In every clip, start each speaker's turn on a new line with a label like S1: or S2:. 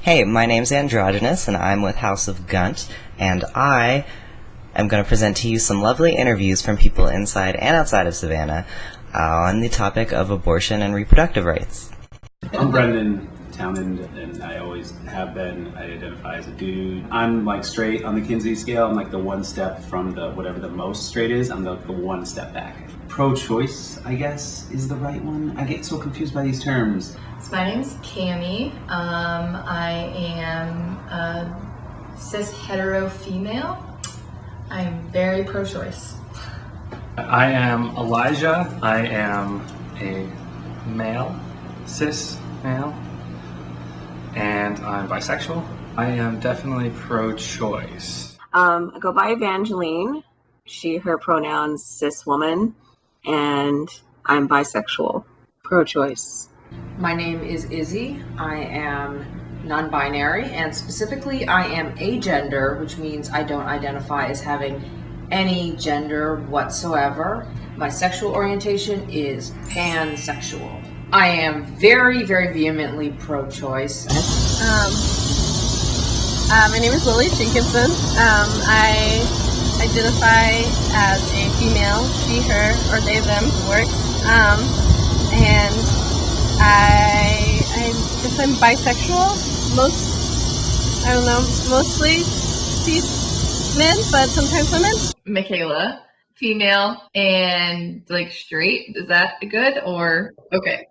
S1: Hey, my name's Anne Drogynous, and I'm with House of GUNT, and I am going to present to you some lovely interviews from people inside and outside of Savannah on the topic of abortion and reproductive rights.
S2: I'm Brendan Townend, and I always have been. I identify as a dude. I'm like straight on the Kinsey scale. I'm like the one step from the whatever the most straight is. I'm the one step back. Pro-choice, I guess, is the right one. I get so confused by these terms.
S3: So my name's Cami. I am a cis hetero female. I'm very pro-choice.
S4: I am Elijah. I am a male, cis male, and I'm bisexual. I am definitely pro-choice.
S5: I go by Evangeline. She, her pronouns, cis woman, and I'm bisexual, pro-choice.
S6: My name is Izzy. I am non-binary, and specifically I am agender, which means I don't identify as having any gender whatsoever. My sexual orientation is pansexual. I am very, very vehemently pro-choice.
S7: My name is Lilly Jinkinson. I identify as a female, she, her, or they, them, works. And I guess I'm bisexual. Mostly cis men, but sometimes women.
S8: Mikayla, female and like straight. Is that good or okay?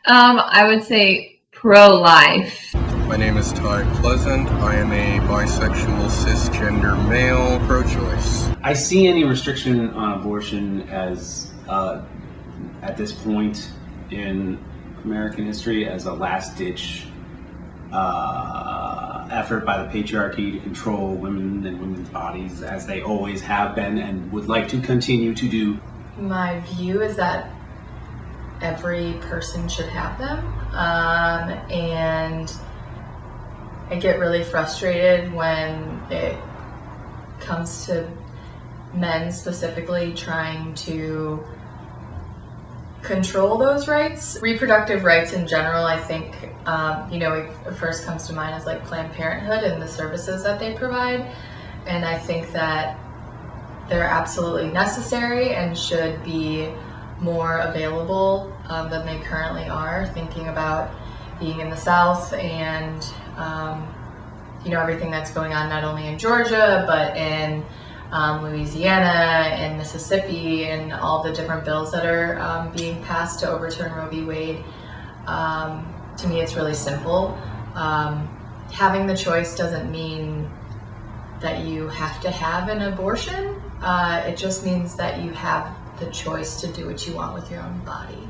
S8: I would say pro-life.
S9: My name is Ty Plesant. I am a bisexual cisgender male, pro-choice.
S2: I see any restriction on abortion as, at this point in American history, as a last-ditch effort by the patriarchy to control women and women's bodies, as they always have been and would like to continue to do.
S3: My view is that every person should have them, and I get really frustrated when it comes to men specifically trying to control those rights. Reproductive rights in general, I think, it first comes to mind as like Planned Parenthood and the services that they provide. And I think that they're absolutely necessary and should be more available than they currently are. Thinking about being in the South and, everything that's going on not only in Georgia, but in Louisiana and Mississippi and all the different bills that are being passed to overturn Roe v. Wade. To me, it's really simple. Having the choice doesn't mean that you have to have an abortion. It just means that you have the choice to do what you want with your own body.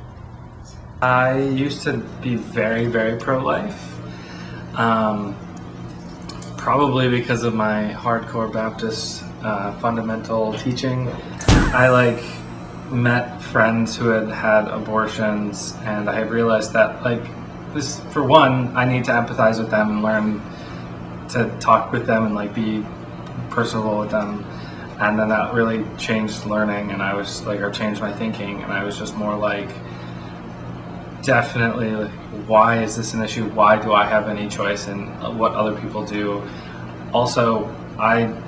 S4: I used to be very, very pro-life. Probably because of my hardcore Baptist fundamental teaching. I met friends who had abortions, and I realized that this, for one, I need to empathize with them and learn to talk with them and be personable with them. And then that really changed learning, and I was or changed my thinking, and I was just more definitely, why is this an issue? Why do I have any choice in what other people do? Also,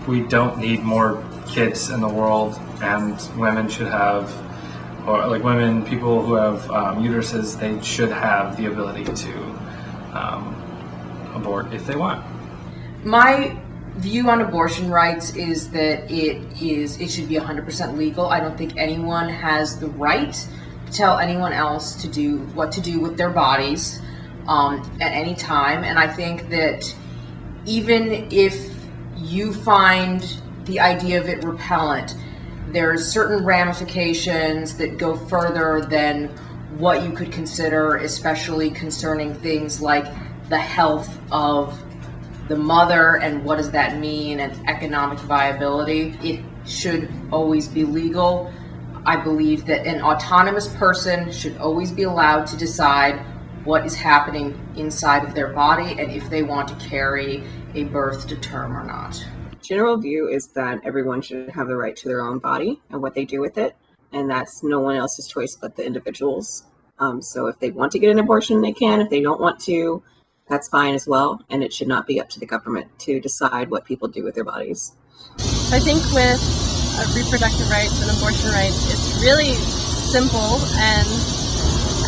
S4: we don't need more kids in the world, and women should have, people who have uteruses, they should have the ability to abort if they want.
S6: My view on abortion rights is that it should be 100% legal. I don't think anyone has the right to tell anyone else to do what to do with their bodies at any time. And I think that even if you find the idea of it repellent, there's certain ramifications that go further than what you could consider, especially concerning things like the health of the mother and what does that mean, and economic viability. It should always be legal. I believe that an autonomous person should always be allowed to decide what is happening inside of their body and if they want to carry a birth to term or not.
S5: General view is that everyone should have the right to their own body and what they do with it, and that's no one else's choice but the individuals. So if they want to get an abortion, they can. If they don't want to, that's fine as well. And it should not be up to the government to decide what people do with their bodies.
S7: I think with reproductive rights and abortion rights, it's really simple and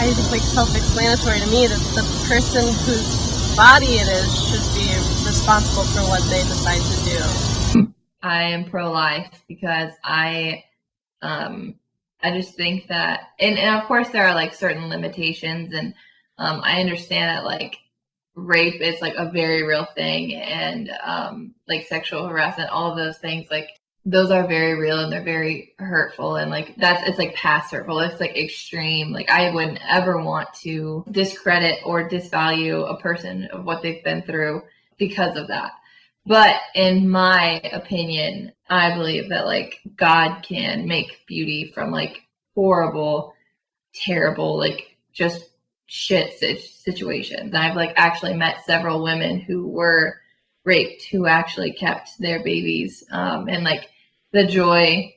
S7: I think like self-explanatory to me that the person whose body it is should be responsible for what they decide to do.
S8: I am pro-life because I just think that, and of course there are like certain limitations, and I understand that like rape is like a very real thing, and like sexual harassment, all of those things, like those are very real and they're very hurtful, and like it's like past hurtful, it's like extreme. Like I wouldn't ever want to discredit or disvalue a person of what they've been through because of that. But in my opinion, I believe that like God can make beauty from like horrible, terrible, like just shit situations. And I've like actually met several women who were raped who actually kept their babies, and like the joy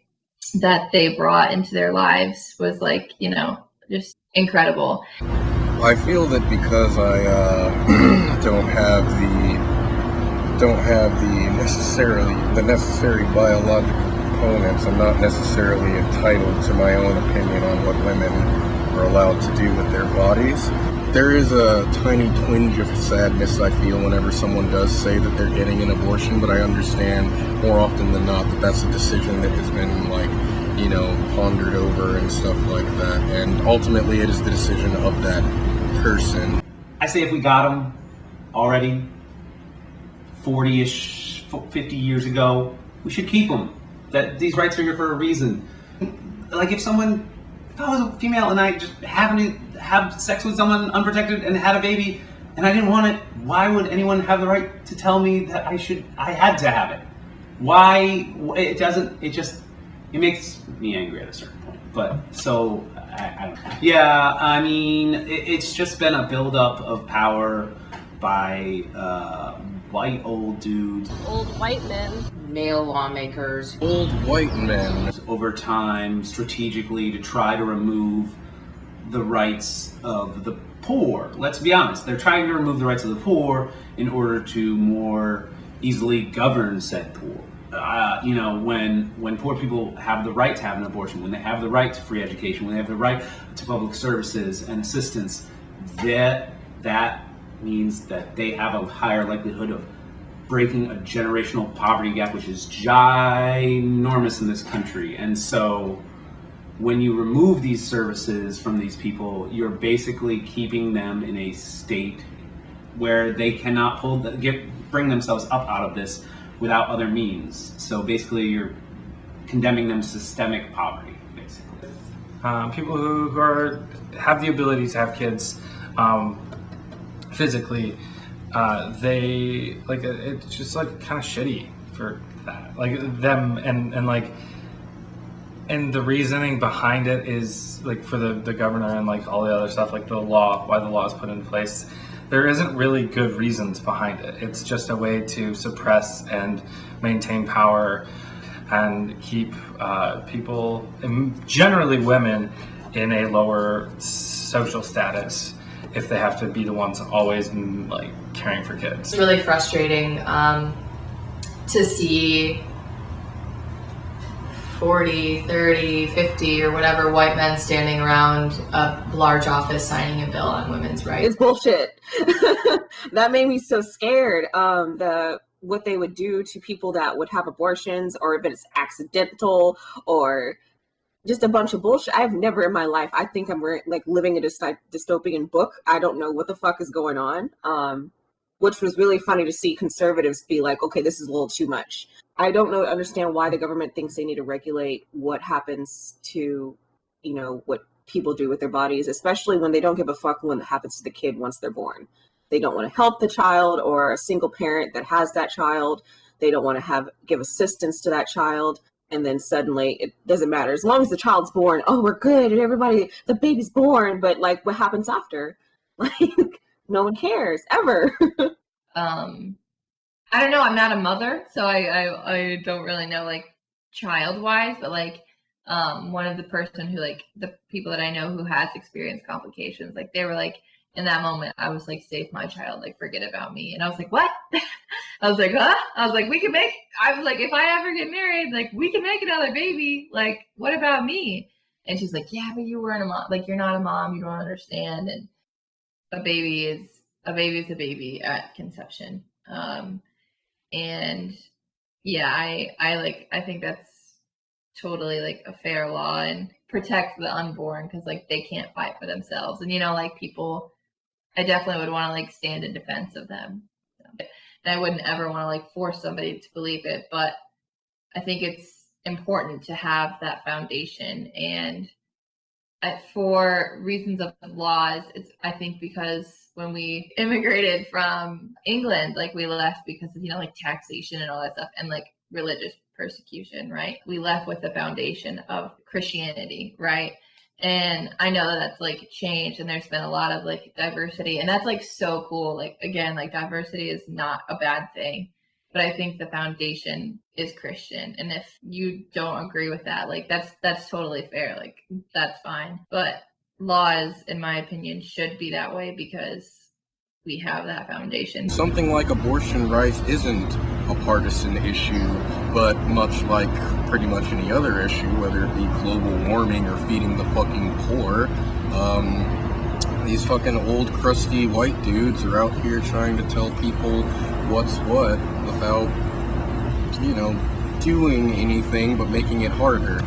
S8: that they brought into their lives was like, you know, just incredible.
S9: I feel that because I don't have the necessary biological components, I'm not necessarily entitled to my own opinion on what women are allowed to do with their bodies. There is a tiny twinge of sadness I feel whenever someone does say that they're getting an abortion, but I understand more often than not that that's a decision that has been like, you know, pondered over and stuff like that, and ultimately it is the decision of that person.
S2: I say if we got them already 40-ish, 50 years ago, we should keep them. That these rights are here for a reason. Like if I was a female and I just happened to have sex with someone unprotected and had a baby and I didn't want it, why would anyone have the right to tell me that I had to have it? Why? It makes me angry at a certain point. But so, I don't know. Yeah, I mean, it's just been a buildup of power by white old dudes.
S7: Old white men.
S6: Male lawmakers.
S9: Old white men.
S2: Over time, strategically, to try to remove the rights of the poor. Let's be honest, they're trying to remove the rights of the poor in order to more easily govern said poor. You know, when poor people have the right to have an abortion, when they have the right to free education, when they have the right to public services and assistance, that means that they have a higher likelihood of breaking a generational poverty gap, which is ginormous in this country. And so when you remove these services from these people, you're basically keeping them in a state where they cannot bring themselves up out of this without other means. So basically you're condemning them to systemic poverty, basically.
S4: People who have the ability to have kids physically, they like it's just like kind of shitty for that, like them, and like, and the reasoning behind it is like for the governor and like all the other stuff, like the law, why the law is put in place. There isn't really good reasons behind it. It's just a way to suppress and maintain power and keep people, and generally women, in a lower social status if they have to be the ones always like caring for kids.
S3: It's really frustrating to see 40, 30, 50 or whatever white men standing around a large office signing a bill on women's rights.
S5: It's bullshit. That made me so scared. What they would do to people that would have abortions, or if it's accidental, or just a bunch of bullshit. I've never in my life, I think I'm like living a dystopian book. I don't know what the fuck is going on. Which was really funny to see conservatives be like, okay, this is a little too much. I don't understand why the government thinks they need to regulate what happens to, you know, what people do with their bodies, especially when they don't give a fuck when it happens to the kid once they're born. They don't want to help the child or a single parent that has that child. They don't want to give assistance to that child. And then suddenly it doesn't matter. As long as the child's born, oh, we're good. And everybody, the baby's born. But like what happens after? Like no one cares ever.
S8: I don't know. I'm not a mother, so I don't really know like child wise, but like one of the person who like the people that I know who has experienced complications, like they were like, in that moment, I was like, save my child, like, forget about me. And I was like, what? I was like, huh? I was like, if I ever get married, like, we can make another baby. Like, what about me? And she's like, yeah, but you weren't a mom. Like, you're not a mom. You don't understand. And a baby is a baby at conception. And yeah, I think that's totally like a fair law, and protect the unborn, because like they can't fight for themselves. And like people, I definitely would want to like stand in defense of them. And I wouldn't ever want to like force somebody to believe it, but I think it's important to have that foundation. And for reasons of laws, I think because when we immigrated from England, like we left because of like taxation and all that stuff, and like religious persecution, right? We left with the foundation of Christianity, right? And I know that's like changed, and there's been a lot of like diversity, and that's like so cool. Like, again, like diversity is not a bad thing, but I think the foundation is Christian. And if you don't agree with that, like that's totally fair. Like, that's fine. But laws, in my opinion, should be that way because we have that foundation.
S9: Something like abortion rights isn't a partisan issue, but much like pretty much any other issue, whether it be global warming or feeding the fucking poor, these fucking old crusty white dudes are out here trying to tell people what's what without, doing anything but making it harder.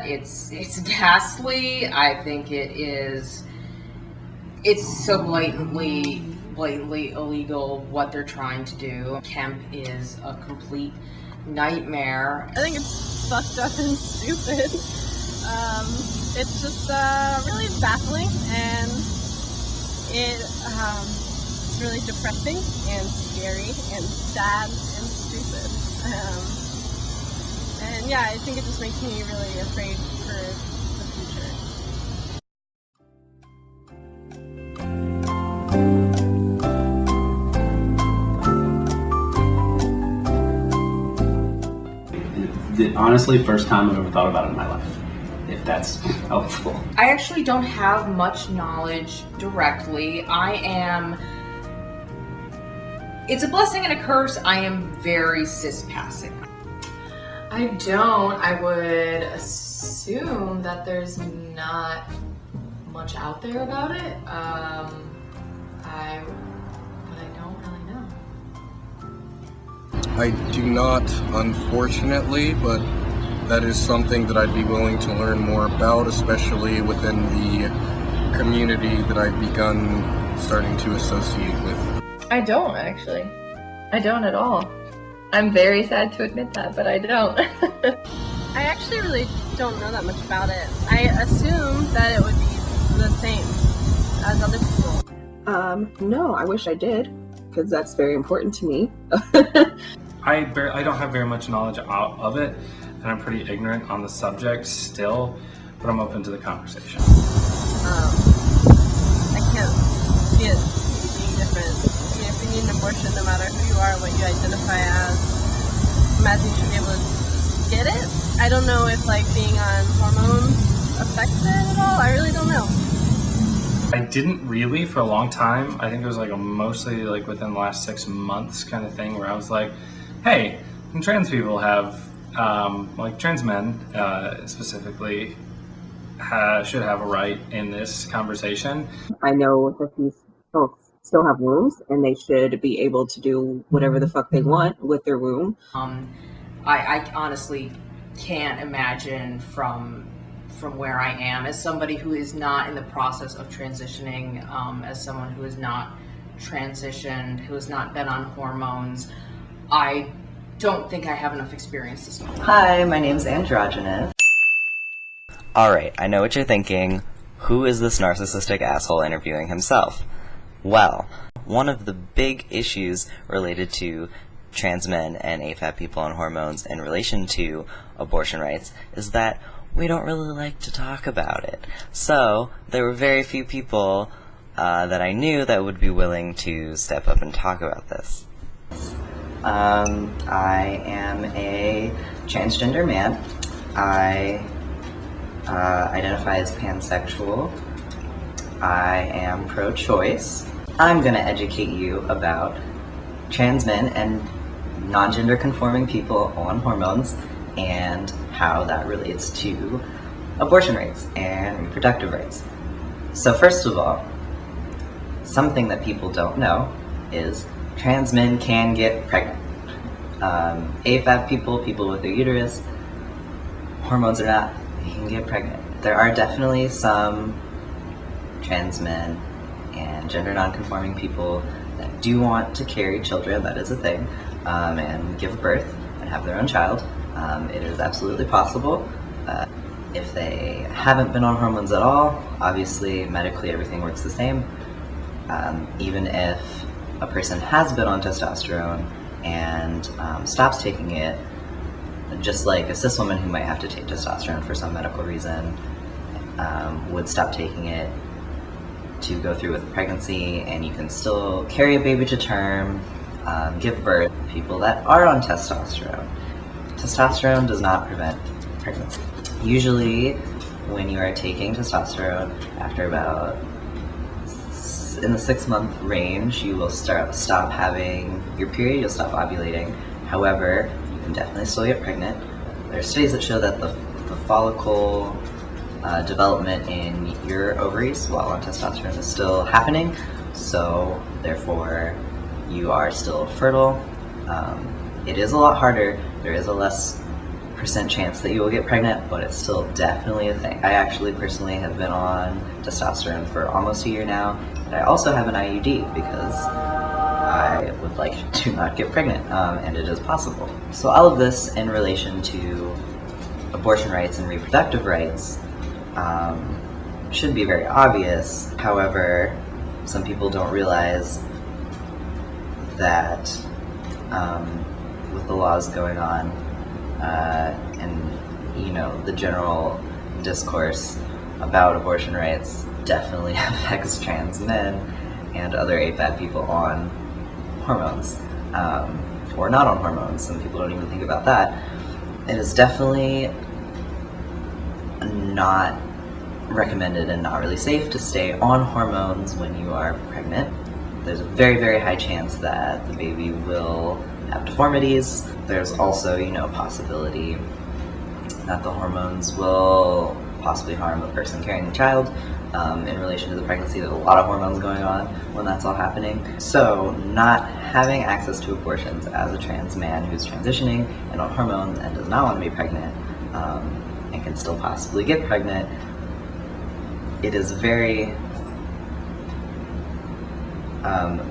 S6: It's ghastly. I think it's so blatantly illegal what they're trying to do. Kemp is a complete nightmare.
S7: I think it's fucked up and stupid. It's just really baffling, and it's really depressing and scary and sad and stupid. And yeah, I think it just makes me really afraid for the future.
S2: Honestly, first time I've ever thought about it in my life, if that's helpful.
S6: I actually don't have much knowledge directly. It's a blessing and a curse. I am very cis-passing.
S3: I don't. I would assume that there's not much out there about it. But I don't really know.
S9: I do not, unfortunately, but that is something that I'd be willing to learn more about, especially within the community that I've begun starting to associate with.
S8: I don't, actually. I don't at all. I'm very sad to admit that, but I don't.
S7: I actually really don't know that much about it. I assume that it would be the same as other people.
S5: No, I wish I did, because that's very important to me.
S4: I don't have very much knowledge of it, and I'm pretty ignorant on the subject still, but I'm open to the conversation.
S7: I can't see it being different. I mean, if you need an abortion, no matter who you are, what you identify as, imagine you should be able to get it. I don't know if like being on hormones affects it at all. I really don't know.
S4: I didn't really for a long time. I think it was like mostly like within the last 6 months kind of thing where I was like, hey, trans people have, like trans men specifically, should have a right in this conversation.
S5: I know that these folks still have wombs, and they should be able to do whatever the fuck they want with their womb.
S6: I honestly can't imagine from where I am, as somebody who is not in the process of transitioning, as someone who has not transitioned, who has not been on hormones, I don't think I have enough experience to speak.
S1: Hi, my name's Anne Drogynous. Alright, I know what you're thinking. Who is this narcissistic asshole interviewing himself? Well, one of the big issues related to trans men and AFAB people on hormones in relation to abortion rights is that we don't really like to talk about it. So, there were very few people that I knew that would be willing to step up and talk about this. I am a transgender man. I identify as pansexual. I am pro-choice. I'm going to educate you about trans men and non-gender conforming people on hormones and how that relates to abortion rates and reproductive rights. So first of all, something that people don't know is trans men can get pregnant. AFAB people with their uterus, hormones or not, they can get pregnant. There are definitely some trans men and gender non-conforming people that do want to carry children, that is a thing, and give birth and have their own child. It is absolutely possible. If they haven't been on hormones at all, obviously medically everything works the same. Even if a person has been on testosterone and stops taking it, just like a cis woman who might have to take testosterone for some medical reason would stop taking it to go through with pregnancy, and you can still carry a baby to term, give birth. People that are on testosterone. Testosterone does not prevent pregnancy. Usually when you are taking testosterone, after about in the 6-month range, you will stop having your period, you'll stop ovulating. However, you can definitely still get pregnant. There are studies that show that the follicle development in your ovaries while on testosterone is still happening, so therefore you are still fertile. It is a lot harder. There is a less % chance that you will get pregnant, but it's still definitely a thing. I actually personally have been on testosterone for almost a year now, and I also have an IUD because I would like to not get pregnant, and it is possible. So all of this in relation to abortion rights and reproductive rights should be very obvious. However, some people don't realize that with the laws going on and the general discourse about abortion rights definitely affects trans men and other AFAB people on hormones or not on hormones. Some people don't even think about that. It is definitely not recommended and not really safe to stay on hormones when you are pregnant. There's a very, very high chance that the baby will have deformities. There's also, a possibility that the hormones will possibly harm the person carrying the child. In relation to the pregnancy, there's a lot of hormones going on when that's all happening. So not having access to abortions as a trans man who's transitioning and on hormones and does not want to be pregnant and can still possibly get pregnant, it is very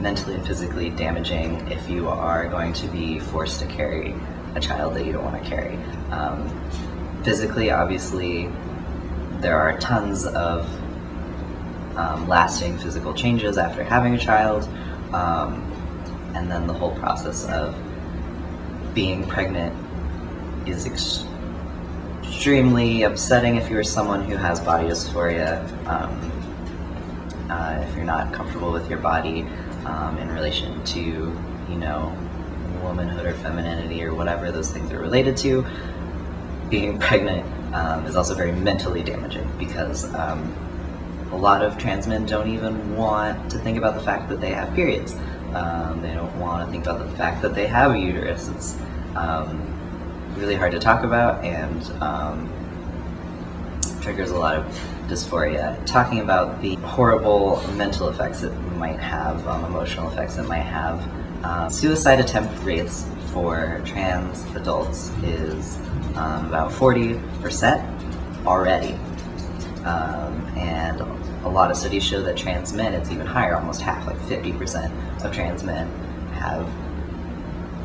S1: mentally and physically damaging if you are going to be forced to carry a child that you don't want to carry. Physically, obviously, there are tons of lasting physical changes after having a child, and then the whole process of being pregnant is extremely upsetting if you're someone who has body dysphoria, if you're not comfortable with your body in relation to, womanhood or femininity or whatever those things are related to. Being pregnant is also very mentally damaging because a lot of trans men don't even want to think about the fact that they have periods. They don't want to think about the fact that they have a uterus. It's really hard to talk about and triggers a lot of dysphoria. Talking about the horrible mental effects it might have, emotional effects it might have. Suicide attempt rates for trans adults is about 40% already. And a lot of studies show that trans men, it's even higher, almost half, like 50% of trans men have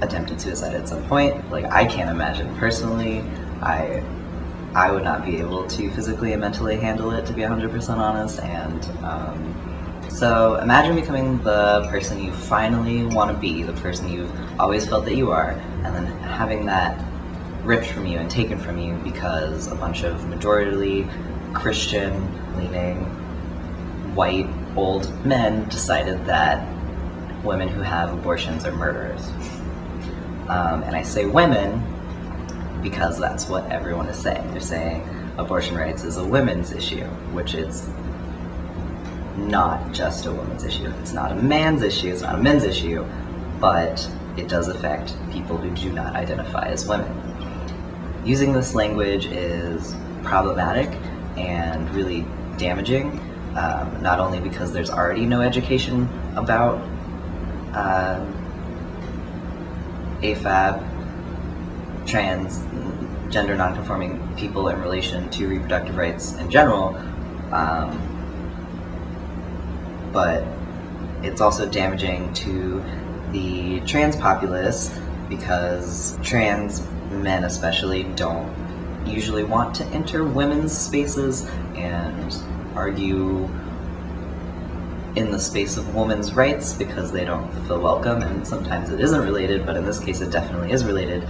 S1: attempted suicide at some point. Like, I can't imagine personally. I would not be able to physically and mentally handle it, to be 100% honest. And so imagine becoming the person you finally want to be, the person you've always felt that you are, and then having that ripped from you and taken from you because a bunch of majority Christian-leaning, white, old men decided that women who have abortions are murderers. And I say women because that's what everyone is saying. They're saying abortion rights is a women's issue, which it's not just a woman's issue. It's not a man's issue, it's not a men's issue, but it does affect people who do not identify as women. Using this language is problematic and really damaging, not only because there's already no education about AFAB, trans, gender nonconforming people in relation to reproductive rights in general, but it's also damaging to the trans populace because trans men especially don't usually want to enter women's spaces and argue in the space of women's rights because they don't feel welcome, and sometimes it isn't related, but in this case it definitely is related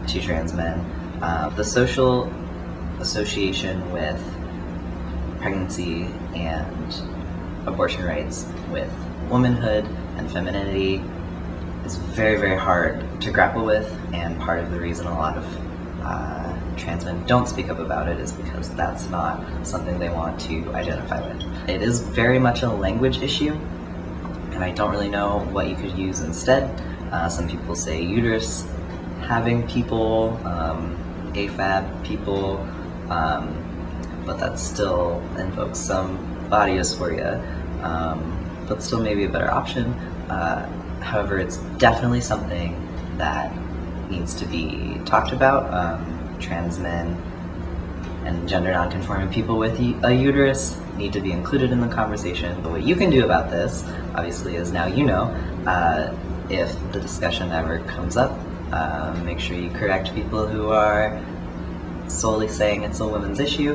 S1: to trans men. The social association with pregnancy and abortion rights with womanhood and femininity is very, very hard to grapple with, and part of the reason a lot of trans men don't speak up about it is because that's not something they want to identify with. It is very much a language issue, and I don't really know what you could use instead. Some people say uterus having people, AFAB people, but that still invokes some body dysphoria, but still maybe a better option. However, it's definitely something that needs to be talked about. Trans men and gender nonconforming people with a uterus need to be included in the conversation. But what you can do about this, obviously, is now you know, if the discussion ever comes up, make sure you correct people who are solely saying it's a women's issue.